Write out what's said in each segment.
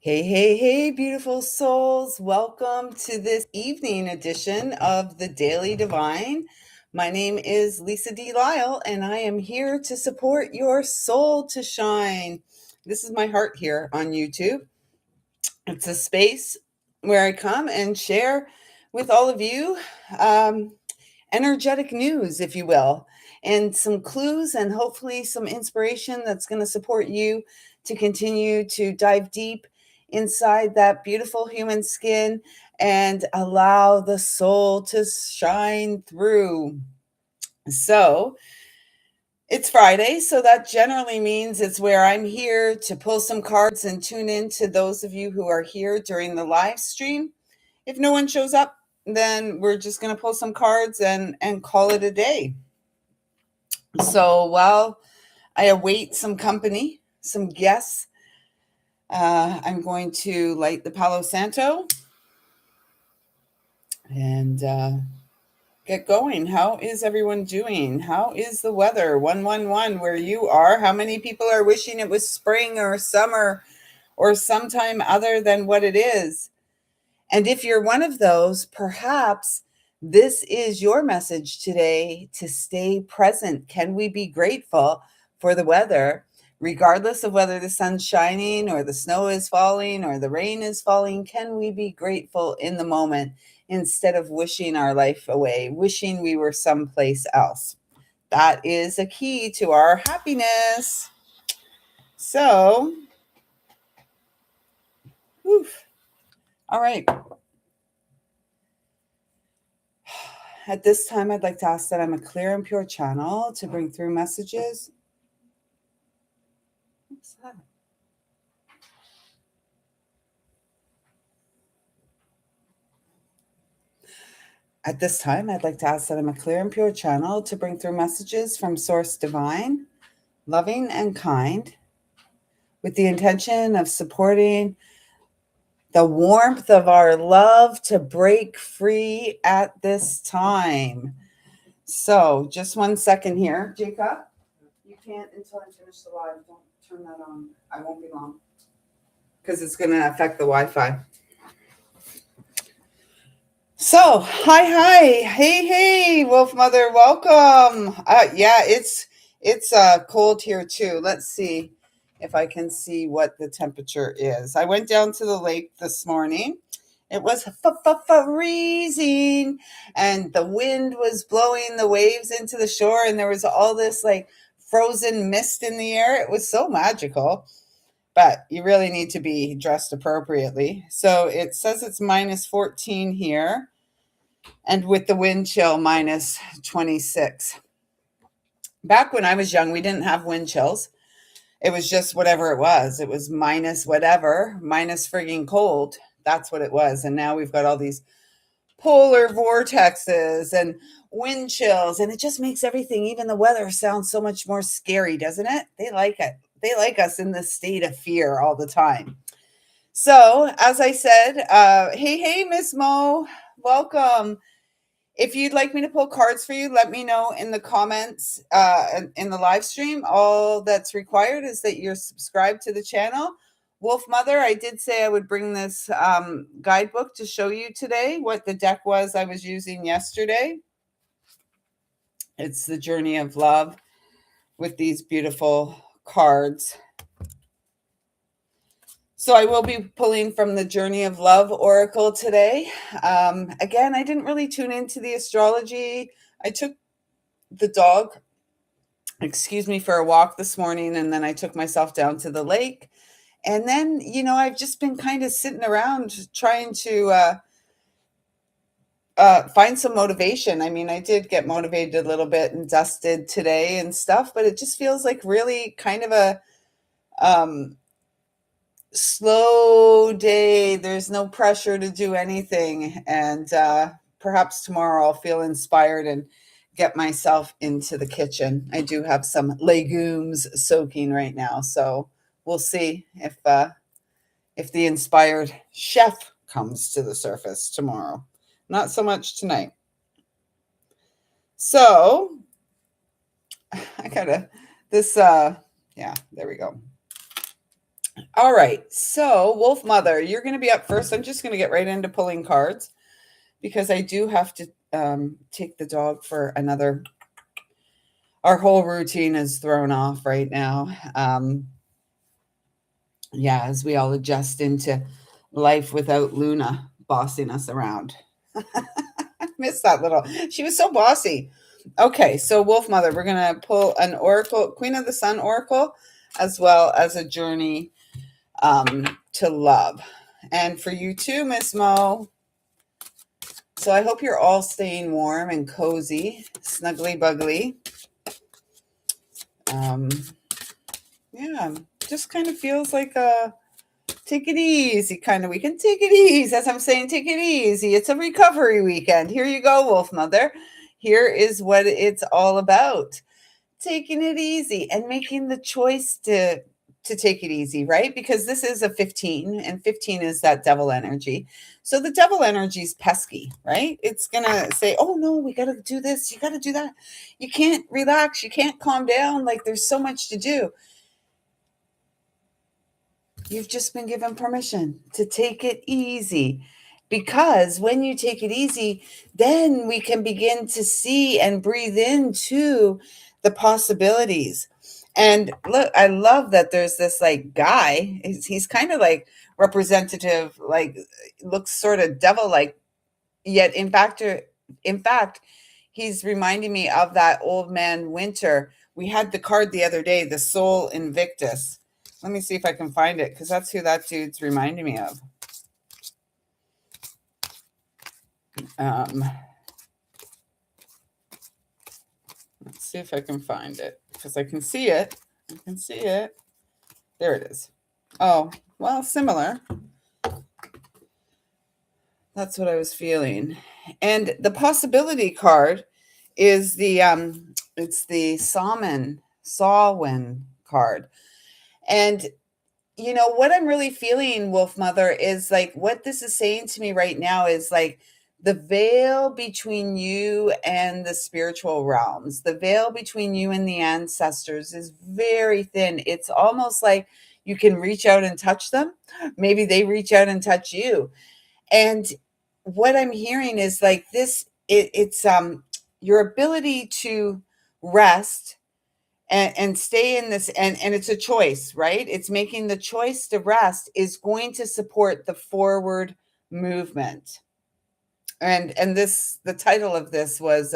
Hey, hey, hey, beautiful souls. Welcome to this evening edition of the Daily Divine. My name is lisalyle, and I am here to support your soul to shine. This is my heart here on YouTube. It's a space where I come and share with all of you energetic news, if you will, and some clues and hopefully some inspiration that's going to support you to continue to dive deep inside that beautiful human skin and allow the soul to shine through. So, it's Friday, so that generally means it's where I'm here to pull some cards and tune in to those of you who are here during the live stream. If no one shows up, then we're just going to pull some cards and call it a day. So while I await some company, some guests, I'm going to light the Palo Santo and get going. How is everyone doing? How is the weather? 111 where you are. How many people are wishing it was spring or summer or sometime other than what it is? And if you're one of those, perhaps this is your message today to stay present. Can we be grateful for the weather, regardless of whether the sun's shining or the snow is falling or the rain is falling? Can we be grateful in the moment instead of wishing our life away, wishing we were someplace else? That is a key to our happiness. So, whew. All right. At this time, I'd like to ask that I'm a clear and pure channel to bring through messages. What's that? At this time, I'd like to ask that I'm a clear and pure channel to bring through messages from Source Divine, loving and kind, with the intention of supporting the warmth of our love to break free at this time. So, just 1 second here, Jacob. You can't until I finish the live. Don't turn that on. I won't be long because it's going to affect the Wi-Fi. So, hi, hey, Wolf Mother, welcome. Yeah, it's cold here too. Let's see if I can see what the temperature is. I went down to the lake this morning. It was freezing, and the wind was blowing the waves into the shore, and there was all this like frozen mist in the air. It was so magical. But you really need to be dressed appropriately. So it says it's minus 14 here, and with the wind chill minus 26. Back when I was young, we didn't have wind chills. It was just whatever it was. It was minus whatever, minus frigging cold. That's what it was. And now we've got all these polar vortexes and wind chills, and it just makes everything, even the weather, sound so much more scary, doesn't it? They like it. They like us in this state of fear all the time. So, as I said, hey, Miss Mo, welcome. If you'd like me to pull cards for you, let me know in the comments in the live stream. All that's required is that you're subscribed to the channel. Wolf Mother, I did say I would bring this guidebook to show you today what the deck was I was using yesterday. It's the Journey of Love with these beautiful cards. So I will be pulling from the Journey of Love Oracle today. Again, I didn't really tune into the astrology. I took the dog, for a walk this morning, and then I took myself down to the lake. And then, I've just been kind of sitting around trying to find some motivation. I mean, I did get motivated a little bit and dusted today and stuff, but it just feels like really kind of a slow day. There's no pressure to do anything. And perhaps tomorrow I'll feel inspired and get myself into the kitchen. I do have some legumes soaking right now. So we'll see if the inspired chef comes to the surface tomorrow. Not so much tonight. So I gotta, there we go. All right. So, Wolf Mother, you're going to be up first. I'm just going to get right into pulling cards because I do have to take the dog for another. Our whole routine is thrown off right now. Yeah, as we all adjust into life without Luna bossing us around. I miss that little. She was so bossy. Okay, so Wolf Mother, we're gonna pull an Oracle, Queen of the Sun Oracle, as well as a journey to love. And for you too, Miss Mo. So I hope you're all staying warm and cozy, snuggly buggly. Um, yeah, just kind of feels like a take it easy kind of weekend. Take it easy. As I'm saying, take it easy. It's a recovery weekend. Here you go, Wolf Mother. Here is what it's all about. Taking it easy and making the choice to take it easy, right? Because this is a 15 and 15 is that devil energy. So the devil energy is pesky, right? It's going to say, "Oh no, we got to do this, you got to do that. You can't relax, you can't calm down, like there's so much to do." You've just been given permission to take it easy. Because when you take it easy, then we can begin to see and breathe into the possibilities. And look, I love that there's this like guy. He's kind of like representative, like looks sort of devil like, yet in fact, he's reminding me of that old man Winter. We had the card the other day, the Soul Invictus. Let me see if I can find it because that's who that dude's reminding me of. Um, let's see if I can find it because I can see it. I can see it. There it is. Oh, well, similar. That's what I was feeling. And the possibility card is the it's the Samhain card. And you know what I'm really feeling, Wolf Mother, is like what this is saying to me right now is like the veil between you and the spiritual realms, the veil between you and the ancestors is very thin. It's almost like you can reach out and touch them. Maybe they reach out and touch you. And what I'm hearing is like this, it's your ability to rest and stay in this, and it's a choice, right? It's making the choice to rest is going to support the forward movement. And this, the title of this was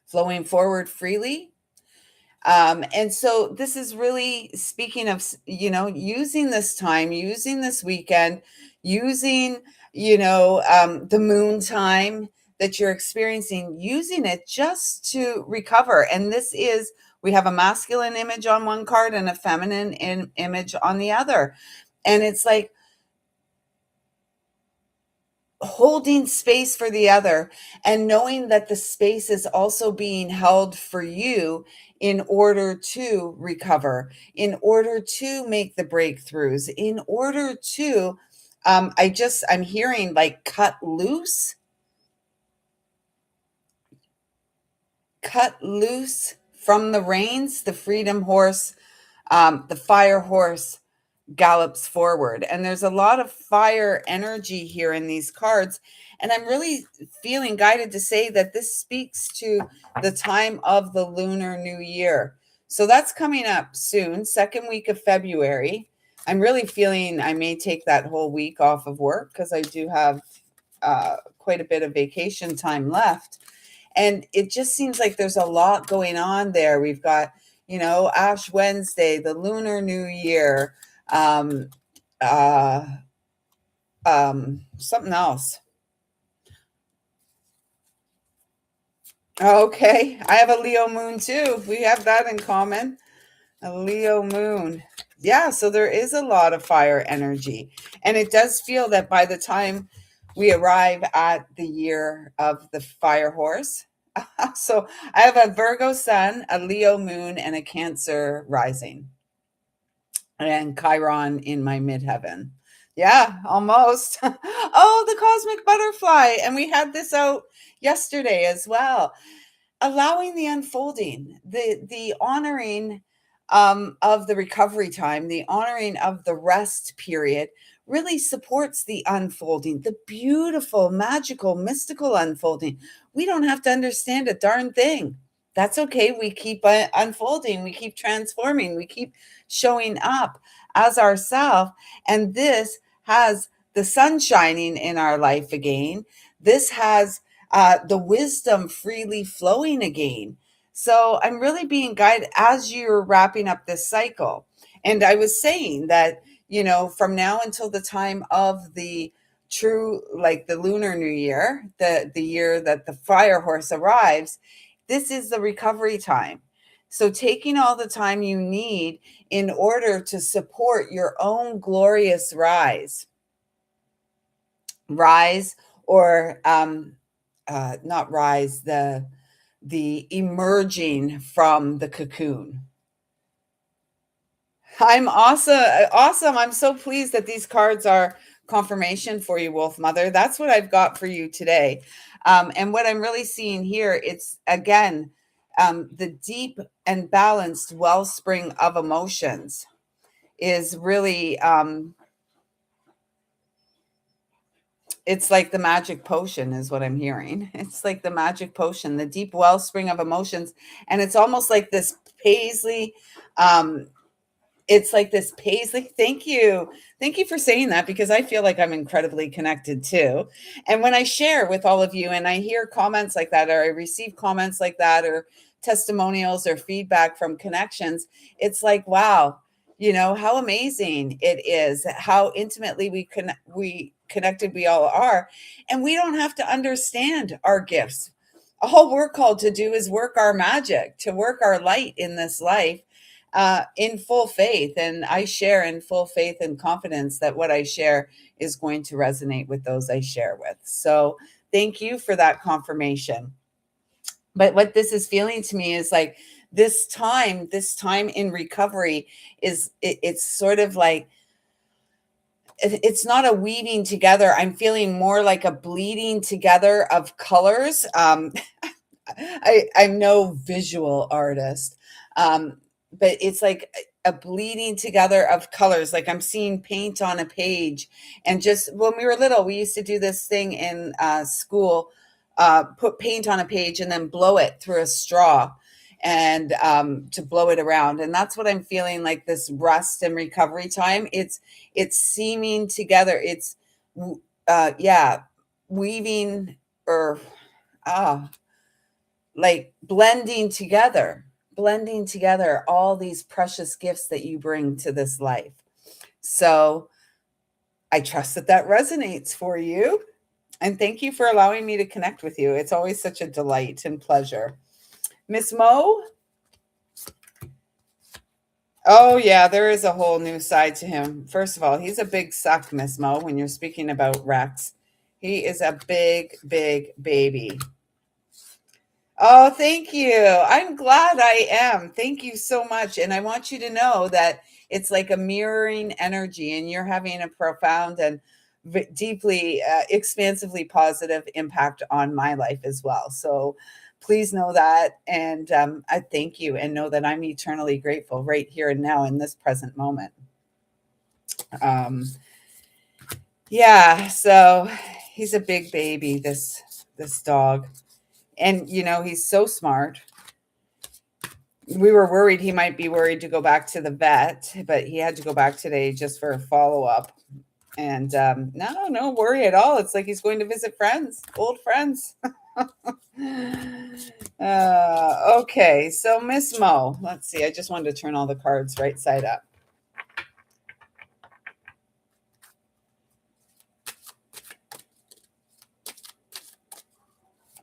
flowing forward freely. And so this is really speaking of, using this time, using this weekend, using, the moon time that you're experiencing, using it just to recover. And this is, we have a masculine image on one card and a feminine image on the other. And it's like, holding space for the other and knowing that the space is also being held for you in order to recover, in order to make the breakthroughs, in order to I'm hearing like cut loose from the reins. The freedom horse, the fire horse gallops forward, and there's a lot of fire energy here in these cards. And I'm really feeling guided to say that this speaks to the time of the lunar new year. So that's coming up soon, second week of February. I'm really feeling I may take that whole week off of work because I do have quite a bit of vacation time left. And it just seems like there's a lot going on there. We've got, Ash Wednesday, the Lunar New Year, um, uh, something else. Okay, I have a Leo moon too. We have that in common. A Leo moon. Yeah, so there is a lot of fire energy. And it does feel that by the time we arrive at the year of the fire horse, so I have a Virgo sun, a Leo moon, and a Cancer rising, and Chiron in my midheaven. Yeah, almost. Oh, the cosmic butterfly. And we had this out yesterday as well. Allowing the unfolding, the honoring of the recovery time, the honoring of the rest period, really supports the unfolding, the beautiful, magical, mystical unfolding. We don't have to understand a darn thing. That's okay. We keep unfolding, we keep transforming, we keep showing up as ourselves. And this has the sun shining in our life again. This has the wisdom freely flowing again. So I'm really being guided as you're wrapping up this cycle. And I was saying that, from now until the time of the true, like the lunar new year, the year that the fire horse arrives, this is the recovery time. So taking all the time you need in order to support your own glorious rise, or not rise, the emerging from the cocoon. I'm awesome. I'm so pleased that these cards are confirmation for you, Wolf Mother. That's what I've got for you today. And what I'm really seeing here, it's again, the deep and balanced wellspring of emotions is really, it's like the magic potion is what I'm hearing. It's like the magic potion, the deep wellspring of emotions. And it's almost like this paisley, it's like this paisley. Thank you for saying that, because I feel like I'm incredibly connected too. And when I share with all of you and I hear comments like that, or I receive comments like that, or testimonials or feedback from connections, it's like, wow, how amazing it is, how intimately we connected we all are. And we don't have to understand our gifts. All we're called to do is work our magic, to work our light in this life, in full faith. And I share in full faith and confidence that what I share is going to resonate with those I share with. So thank you for that confirmation. But what this is feeling to me is like this time in recovery it's sort of like, it's not a weaving together. I'm feeling more like a bleeding together of colors. I'm no visual artist, but it's like a bleeding together of colors. Like I'm seeing paint on a page. And just when we were little, we used to do this thing in school, put paint on a page and then blow it through a straw, and to blow it around. And that's what I'm feeling like this rest and recovery time. It's seaming together. It's yeah, weaving, or like blending together all these precious gifts that you bring to this life. So I trust that that resonates for you. And thank you for allowing me to connect with you. It's always such a delight and pleasure. Miss Mo? Oh, yeah, there is a whole new side to him. First of all, he's a big suck, Miss Mo, when you're speaking about Rex. He is a big, big baby. Oh, thank you. I'm glad I am. Thank you so much. And I want you to know that it's like a mirroring energy, and you're having a profound and deeply, expansively positive impact on my life as well. So please know that. And I thank you, and know that I'm eternally grateful right here and now in this present moment. Yeah, so he's a big baby, this dog. And he's so smart. We were worried he might be worried to go back to the vet, but he had to go back today just for a follow-up. And no worry at all. It's like he's going to visit friends, old friends. Okay, so Miss Mo, let's see. I just wanted to turn all the cards right side up.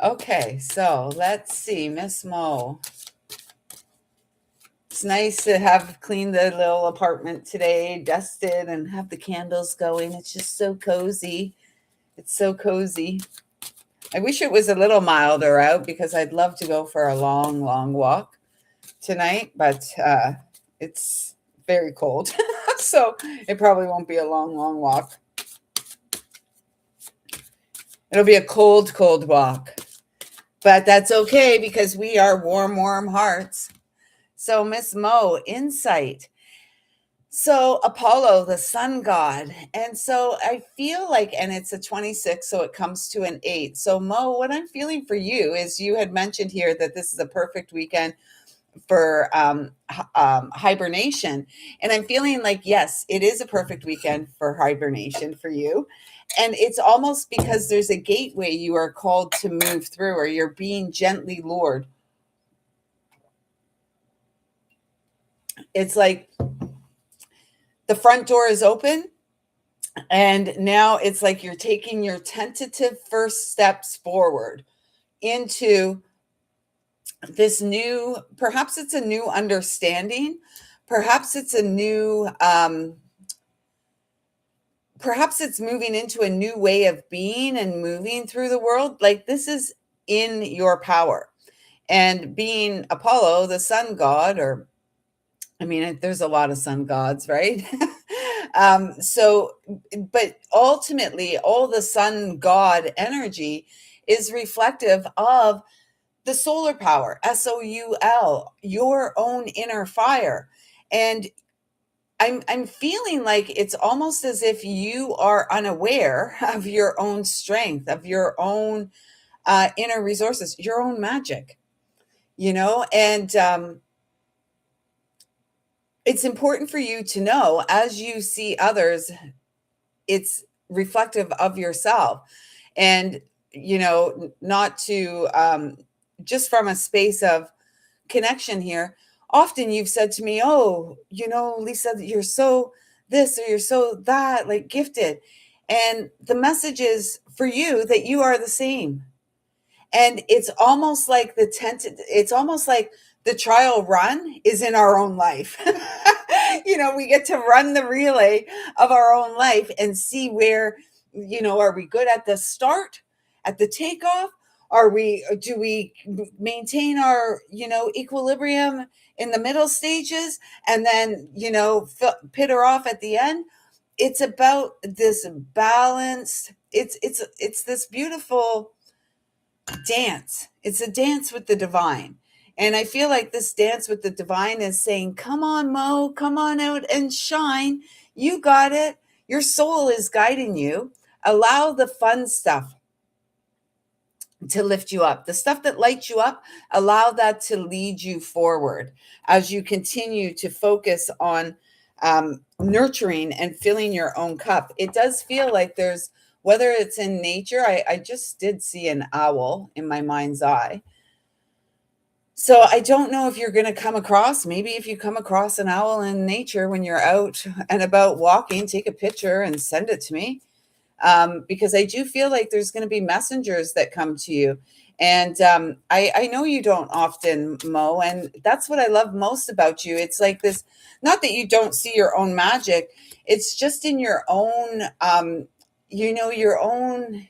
Okay, so let's see, Miss Mo. It's nice to have cleaned the little apartment today, dusted, and have the candles going. It's just so cozy. It's so cozy. I wish it was a little milder out, because I'd love to go for a long, long walk tonight, but it's very cold. So it probably won't be a long, long walk. It'll be a cold, cold walk. But that's okay, because we are warm, warm hearts. So, Miss Mo, insight. So, Apollo, the sun god. And so I feel like, and it's a 26, so it comes to an 8. So, Mo, what I'm feeling for you is you had mentioned here that this is a perfect weekend for hibernation. And I'm feeling like, yes, it is a perfect weekend for hibernation for you. And it's almost because there's a gateway you are called to move through, or you're being gently lured. It's like the front door is open, and now it's like you're taking your tentative first steps forward into this new, perhaps it's a new understanding, perhaps it's a new, perhaps it's moving into a new way of being and moving through the world. Like this is in your power. And being Apollo, the sun god, or I mean, there's a lot of sun gods, right? So, but ultimately, all the sun god energy is reflective of the solar power, SOUL, your own inner fire. And I'm feeling like it's almost as if you are unaware of your own strength, of your own inner resources, your own magic, and it's important for you to know as you see others, it's reflective of yourself. And, not to just from a space of connection here. Often you've said to me, "Oh, Lisa, you're so this or you're so that, like gifted." And the message is for you that you are the same. And it's almost like the trial run is in our own life. We get to run the relay of our own life and see where, are we good at the start, at the takeoff? Do we maintain our, equilibrium in the middle stages and then, pitter off at the end? It's about this balance. It's this beautiful dance. It's a dance with the divine. And I feel like this dance with the divine is saying, come on, Mo, come on out and shine. You got it. Your soul is guiding you. Allow the fun stuff to lift you up. The stuff that lights you up, allow that to lead you forward as you continue to focus on nurturing and filling your own cup. It does feel like there's, whether it's in nature, I just did see an owl in my mind's eye. So I don't know if you're going to come across, maybe if you come across an owl in nature when you're out and about walking, take a picture and send it to me. Because I do feel like there's going to be messengers that come to you. And I know you don't often, Mo, and that's what I love most about you. It's like this, not that you don't see your own magic, it's just in your own, your own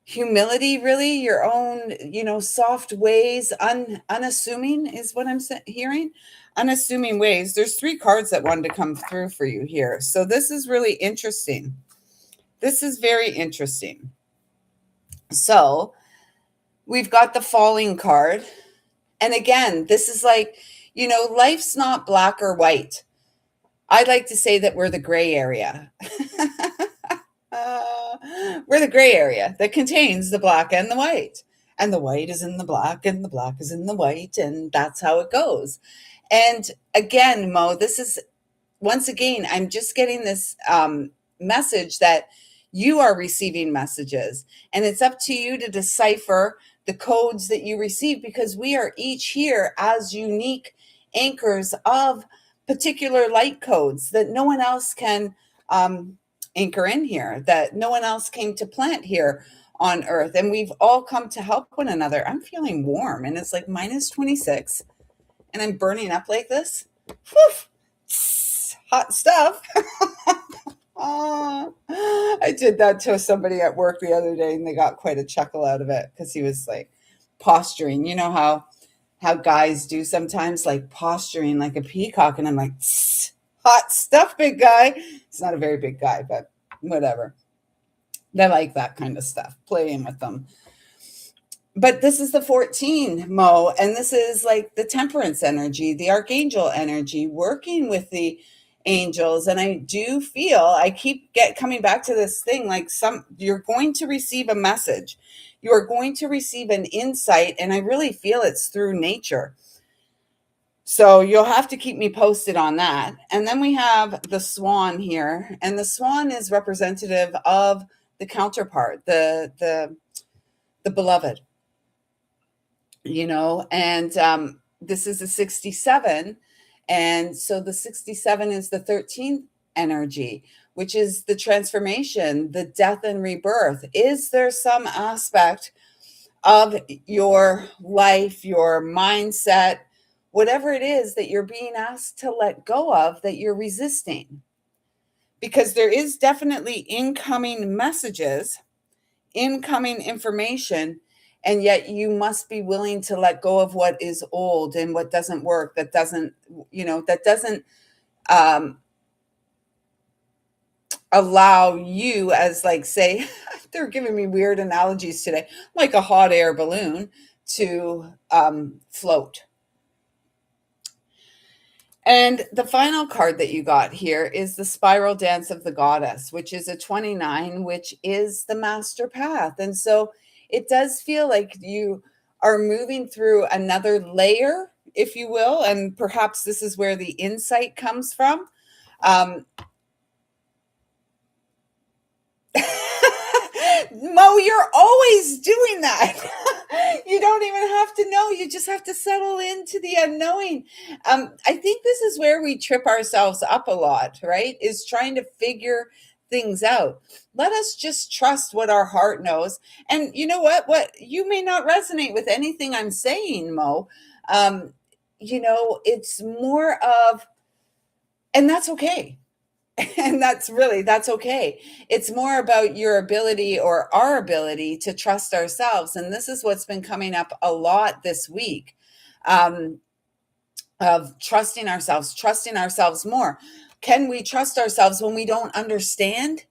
humility, really, your own, soft ways, unassuming is what I'm hearing. Unassuming ways. There's 3 cards that wanted to come through for you here. So this is really interesting. This is very interesting. So we've got the falling card. And again, this is like, life's not black or white. I'd like to say that we're the gray area. We're the gray area that contains the black and the white. And the white is in the black and the black is in the white. And that's how it goes. And again, Mo, this is, once again, I'm just getting this message that you are receiving messages. And it's up to you to decipher the codes that you receive, because we are each here as unique anchors of particular light codes that no one else can anchor in here, that no one else came to plant here on earth. And we've all come to help one another. I'm feeling warm, and it's like minus 26 and I'm burning up like this. Whew, hot stuff. I did that to somebody at work the other day, and they got quite a chuckle out of it because he was like posturing. You know how guys do sometimes, like posturing like a peacock, and I'm like, hot stuff, big guy. It's not a very big guy, but whatever. They like that kind of stuff, playing with them. But this is the 14, Mo, and this is like the temperance energy, the archangel energy, working with the angels. And I do feel, I keep get coming back to this thing, like some you're going to receive a message. You are going to receive an insight, and I really feel it's through nature. So you'll have to keep me posted on that. And then we have the swan here, and the swan is representative of the counterpart, the beloved, and this is a 67. And so the 67 is the 13th energy, which is the transformation, the death and rebirth. Is there some aspect of your life, your mindset, whatever it is that you're being asked to let go of, that you're resisting? Because there is definitely incoming messages, incoming information, and yet you must be willing to let go of what is old and what doesn't work, that doesn't um, allow you, as like, say, they're giving me weird analogies today, like a hot air balloon, to float. And the final card that you got here is the Spiral Dance of the Goddess, which is a 29, which is the master path. And so it does feel like you are moving through another layer, if you will. And perhaps this is where the insight comes from. Um, Mo, you're always doing that. You don't even have to know. You just have to settle into the unknowing. I think this is where we trip ourselves up a lot, right? Is trying to figure things out. Let us just trust what our heart knows. And you know what? What you may not resonate with anything I'm saying, Mo. It's more of, and that's okay. And that's okay. It's more about your ability, or our ability, to trust ourselves. And this is what's been coming up a lot this week, um, of trusting ourselves more. Can we trust ourselves when we don't understand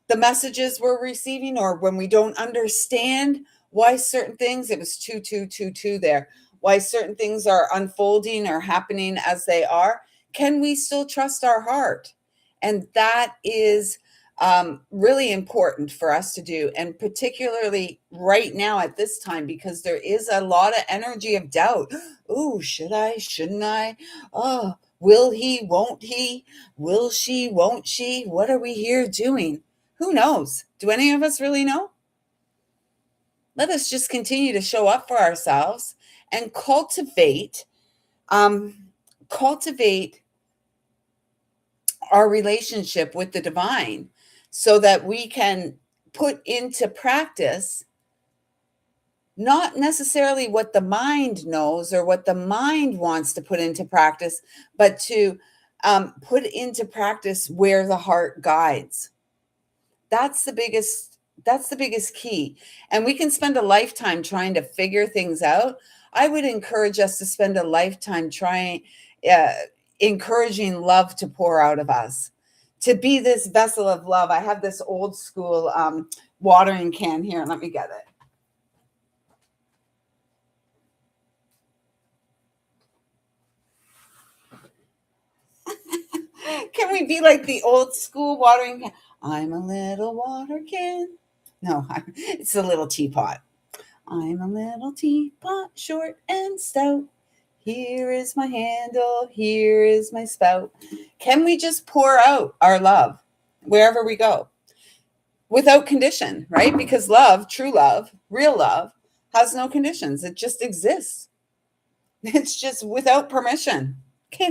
the messages we're receiving, or when we don't understand why certain things, it was 2222 there, why certain things are unfolding or happening as they are? Can we still trust our heart? And that is really important for us to do, and particularly right now at this time, because there is a lot of energy of doubt. Oh, should I, shouldn't I? Oh, will he, won't he? Will she, won't she? What are we here doing? Who knows? Do any of us really know? Let us just continue to show up for ourselves and um, cultivate our relationship with the divine, so that we can put into practice not necessarily what the mind knows or what the mind wants to put into practice, but to put into practice where the heart guides. That's the biggest key. And we can spend a lifetime trying to figure things out. I would encourage us to spend a lifetime trying, uh, encouraging love to pour out of us, to be this vessel of love. I have this old school watering can here. Let me get it. Can we be like the old school watering can? I'm a little water can. No, it's a little teapot. I'm a little teapot, short and stout. Here is my handle, here is my spout. Can we just pour out our love wherever we go, without condition, right? Because love, true love, real love, has no conditions. It just exists. It's just without permission. The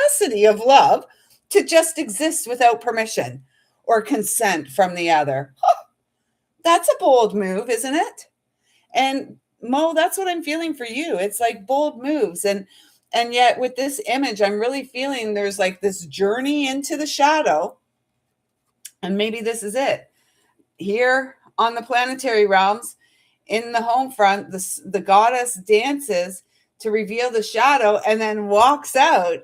audacity of love to just exist without permission or consent from the other. That's a bold move, isn't it? And Mo, that's what I'm feeling for you. It's like bold moves. And yet with this image, I'm really feeling there's like this journey into the shadow. And maybe this is it. Here on the planetary realms, in the home front, the goddess dances to reveal the shadow, and then walks out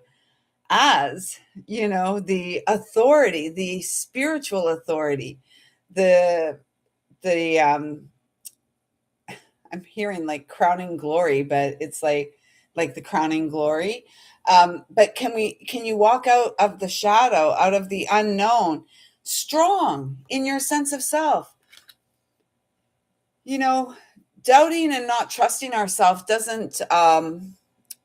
as, the authority, the spiritual authority, the I'm hearing like crowning glory, but it's like the crowning glory. But can you walk out of the shadow, out of the unknown, strong in your sense of self? You know, doubting and not trusting ourselves doesn't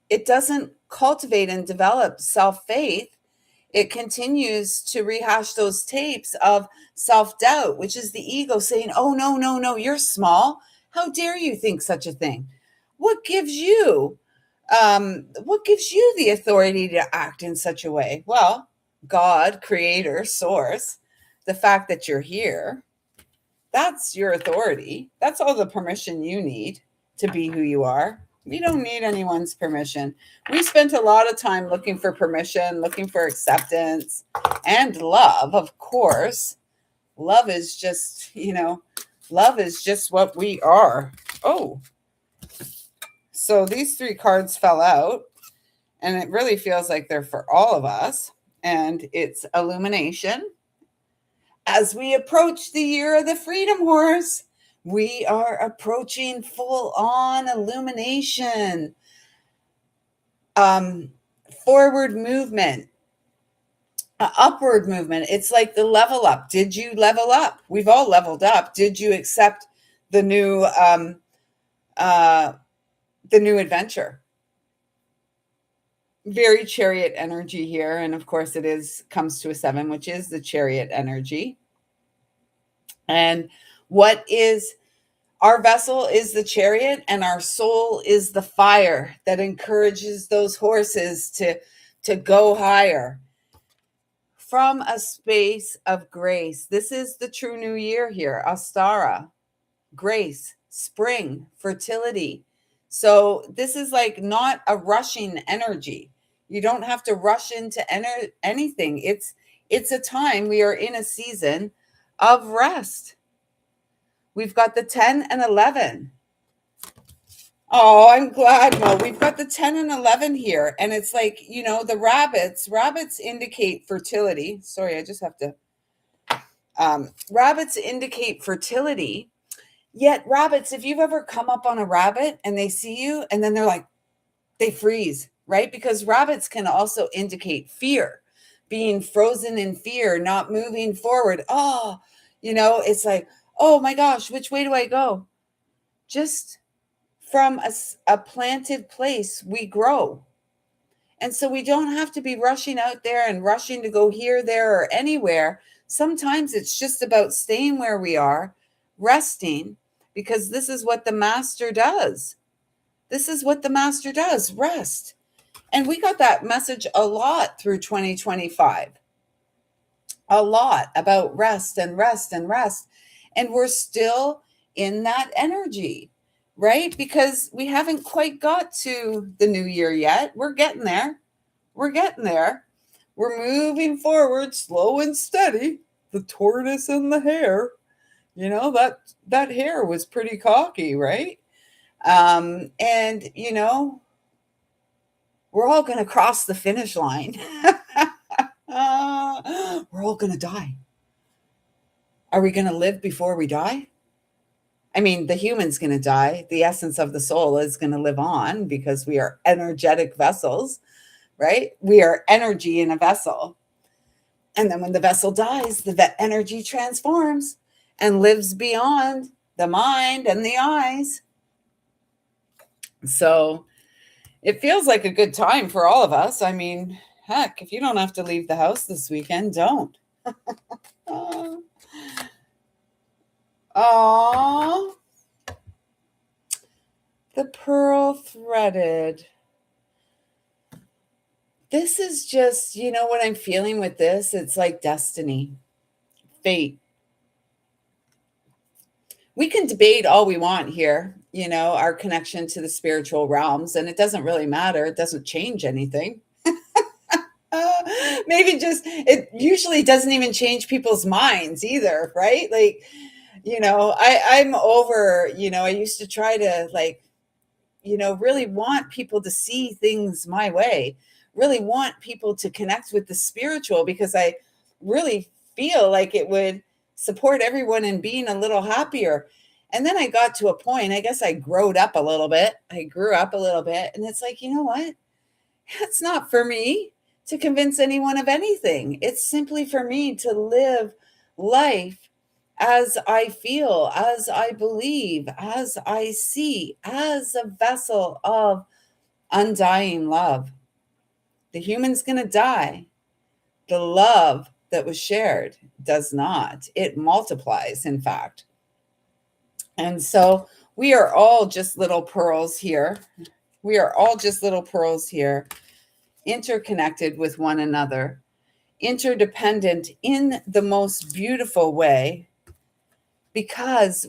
it doesn't cultivate and develop self-faith. It continues to rehash those tapes of self-doubt, which is the ego saying, oh no, no, no, you're small. How dare you think such a thing? What gives you what gives you the authority to act in such a way? Well, God, creator, source, the fact that you're here, that's your authority. That's all the permission you need to be who you are. We don't need anyone's permission. We spent a lot of time looking for permission, looking for acceptance and love, of course. Love is just, love is just what we are. Oh, so these three cards fell out, and it really feels like they're for all of us. And it's illumination. As we approach the year of the Freedom Horse, we are approaching full on illumination, forward movement, upward movement. It's like the level up. Did you level up? We've all leveled up. Did you accept the new adventure? Very chariot energy here, and of course it comes to a 7, which is the chariot energy. And what is our vessel is the chariot, and our soul is the fire that encourages those horses to go higher from a space of grace. This is the true new year here, Astara, grace, spring, fertility. So this is like not a rushing energy. You don't have to rush into anything. It's a time, we are in a season of rest. We've got the 10 and 11. Oh, I'm glad, Mo. We've got the 10 and 11 here. And it's like, the rabbits indicate fertility. Sorry, I just have to. Rabbits indicate fertility. Yet rabbits, if you've ever come up on a rabbit and they see you and then they freeze, right? Because rabbits can also indicate fear, being frozen in fear, not moving forward. Oh, it's like, oh my gosh, which way do I go? Just from a planted place, we grow. And so we don't have to be rushing out there and rushing to go here, there, or anywhere. Sometimes it's just about staying where we are, resting, because this is what the master does. This is what the master does, rest. And we got that message a lot through 2025. A lot about rest and rest and rest. And we're still in that energy, right? Because we haven't quite got to the new year yet. We're getting there. We're getting there. We're moving forward, slow and steady. The tortoise and the hare. That hare was pretty cocky, right? And, we're all going to cross the finish line. We're all going to die. Are we going to live before we die? I mean, the human's going to die. The essence of the soul is going to live on because we are energetic vessels, right? We are energy in a vessel. And then when the vessel dies, the energy transforms and lives beyond the mind and the eyes. So it feels like a good time for all of us. I mean, heck, if you don't have to leave the house this weekend, don't. Aww. The pearl threaded. This is just, what I'm feeling with this? It's like destiny, fate. We can debate all we want here, our connection to the spiritual realms, and it doesn't really matter. It doesn't change anything. Maybe it usually doesn't even change people's minds either, right? Like, I'm over, I used to try to really want people to see things my way, really want people to connect with the spiritual, because I really feel like it would support everyone in being a little happier. And then I got to a point, I guess I growed up a little bit. I grew up a little bit. And it's like, you know what? It's not for me to convince anyone of anything. It's simply for me to live life as I feel, as I believe, as I see, as a vessel of undying love. The human's going to die. The love that was shared does not. It multiplies, in fact. And so we are all just little pearls here. We are all just little pearls here, interconnected with one another, interdependent in the most beautiful way, because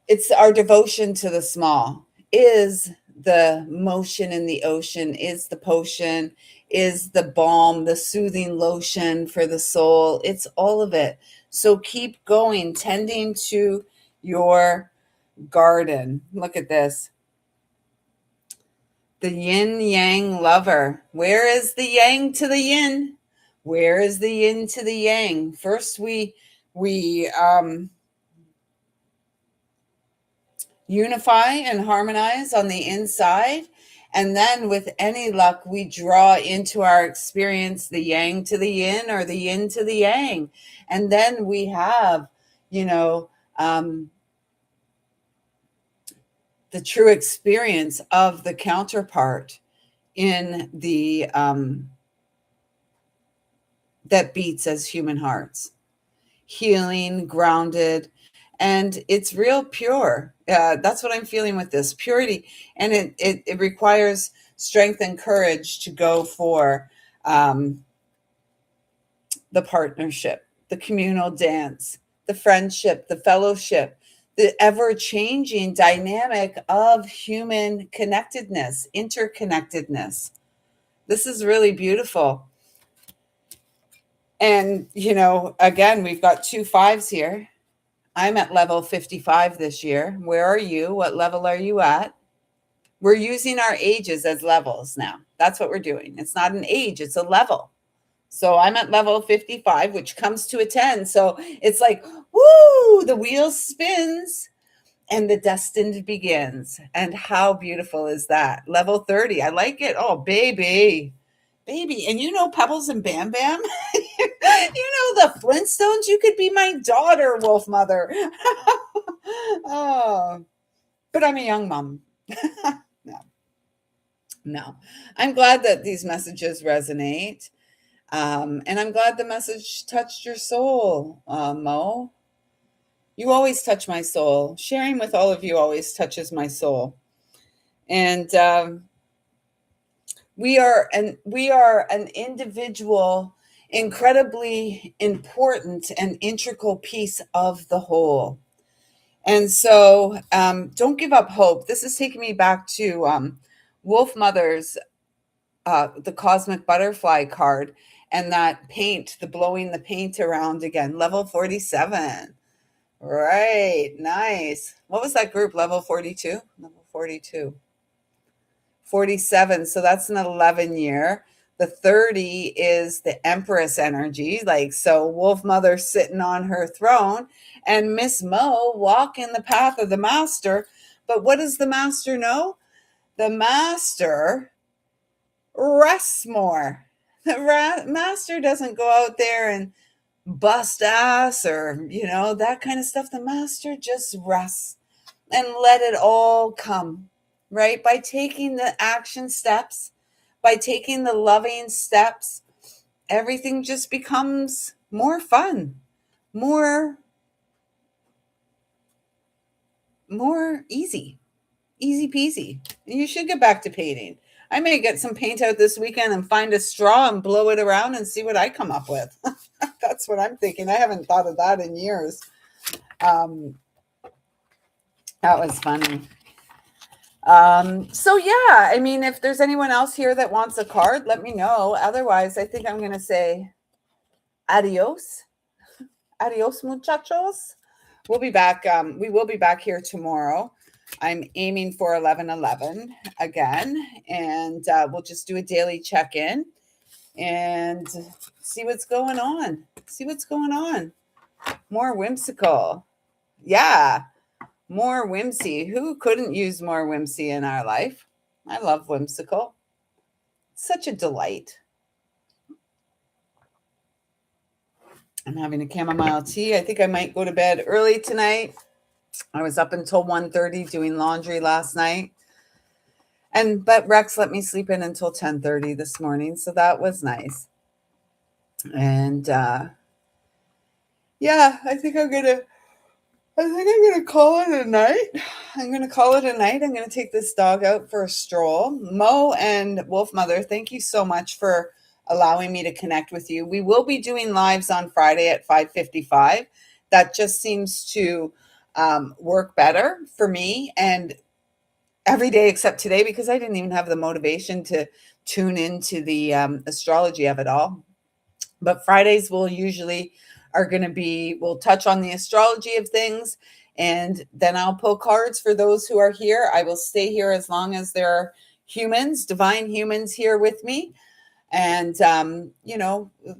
it's our devotion to the small, is the motion in the ocean, is the potion, is the balm, the soothing lotion for the soul. It's all of it. So keep going, tending to your garden. Look at this. The yin yang lover. Where is the yang to the yin? Where is the yin to the yang? First we unify and harmonize on the inside, and then with any luck we draw into our experience the yang to the yin or the yin to the yang, and then we have, you know, the true experience of the counterpart in the that beats as human hearts, healing, grounded, and it's real pure. That's what I'm feeling with this purity, and it requires strength and courage to go for the partnership, the communal dance, the friendship, the fellowship, the ever-changing dynamic of human connectedness, interconnectedness. This is really beautiful. And, again, we've got 2 5s here. I'm at level 55 this year. Where are you? What level are you at? We're using our ages as levels now. That's what we're doing. It's not an age, it's a level. So I'm at level 55, which comes to a 10. So it's like, woo, the wheel spins and the destined begins. And how beautiful is that? Level 30. I like it. Oh, baby. Baby. And Pebbles and Bam Bam? The Flintstones? You could be my daughter, Wolf Mother. Oh, but I'm a young mom. No. I'm glad that these messages resonate. And I'm glad the message touched your soul, Mo. You always touch my soul. Sharing with all of you always touches my soul. And we are an individual, incredibly important and integral piece of the whole. And so don't give up hope. This is taking me back to Wolf Mother's the cosmic butterfly card, and that paint, the blowing the paint around again, level 47. Right. Nice. What was that group? Level 42? Level 42. 47. So that's an 11 year. The 30 is the Empress energy. So Wolf Mother sitting on her throne and Miss Mo walking the path of the master. But what does the master know? The master rests more. The master doesn't go out there and bust ass or, that kind of stuff. The master just rests and let it all come, right? By taking the action steps, by taking the loving steps, everything just becomes more fun, more easy peasy. You should get back to painting. I may get some paint out this weekend and find a straw and blow it around and see what I come up with. That's what I'm thinking. I haven't thought of that in years. That was funny. So yeah, if there's anyone else here that wants a card, let me know. Otherwise, I think I'm going to say adios. Adios, muchachos. We'll be back. We will be back here tomorrow. I'm aiming for 11:11 again, and we'll just do a daily check-in and see what's going on. More whimsical. Yeah, more whimsy. Who couldn't use more whimsy in our life? I love whimsical. Such a delight. I'm having a chamomile tea. I think I might go to bed early tonight. I was up until 1:30 doing laundry last night. But Rex let me sleep in until 10:30 this morning, so that was nice. And yeah, I think I'm gonna call it a night. I'm gonna call it a night. I'm gonna take this dog out for a stroll. Mo and Wolf Mother, thank you so much for allowing me to connect with you. We will be doing lives on Friday at 5:55. That just seems to work better for me and every day except today because I didn't even have the motivation to tune into the astrology of it all. But Fridays will usually are going to be, we'll touch on the astrology of things, and then I'll pull cards for those who are here. I will stay here as long as there are humans, divine humans here with me. And,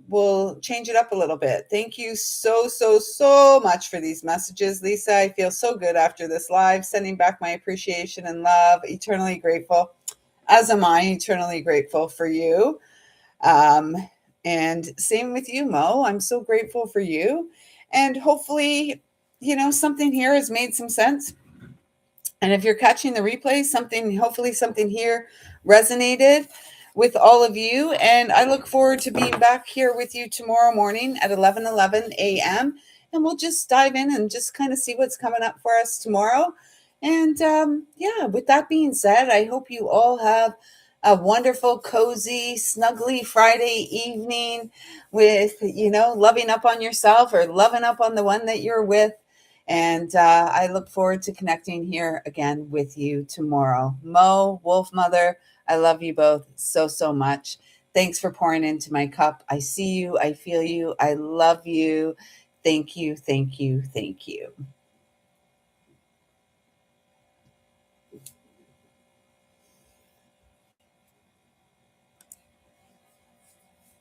we'll change it up a little bit. Thank you so, so, so much for these messages, Lisa. I feel so good after this live, sending back my appreciation and love. Eternally grateful, as am I, eternally grateful for you. Um, and same with you, Mo. I'm so grateful for you. And hopefully, something here has made some sense. And if you're catching the replay, hopefully something here resonated with all of you. And I look forward to being back here with you tomorrow morning at 11:11 a.m. And we'll just dive in and just kind of see what's coming up for us tomorrow. And yeah, with that being said, I hope you all have a wonderful, cozy, snuggly Friday evening with, loving up on yourself or loving up on the one that you're with. And I look forward to connecting here again with you tomorrow. Mo, Wolf Mother, I love you both so, so much. Thanks for pouring into my cup. I see you. I feel you. I love you. Thank you. Thank you. Thank you.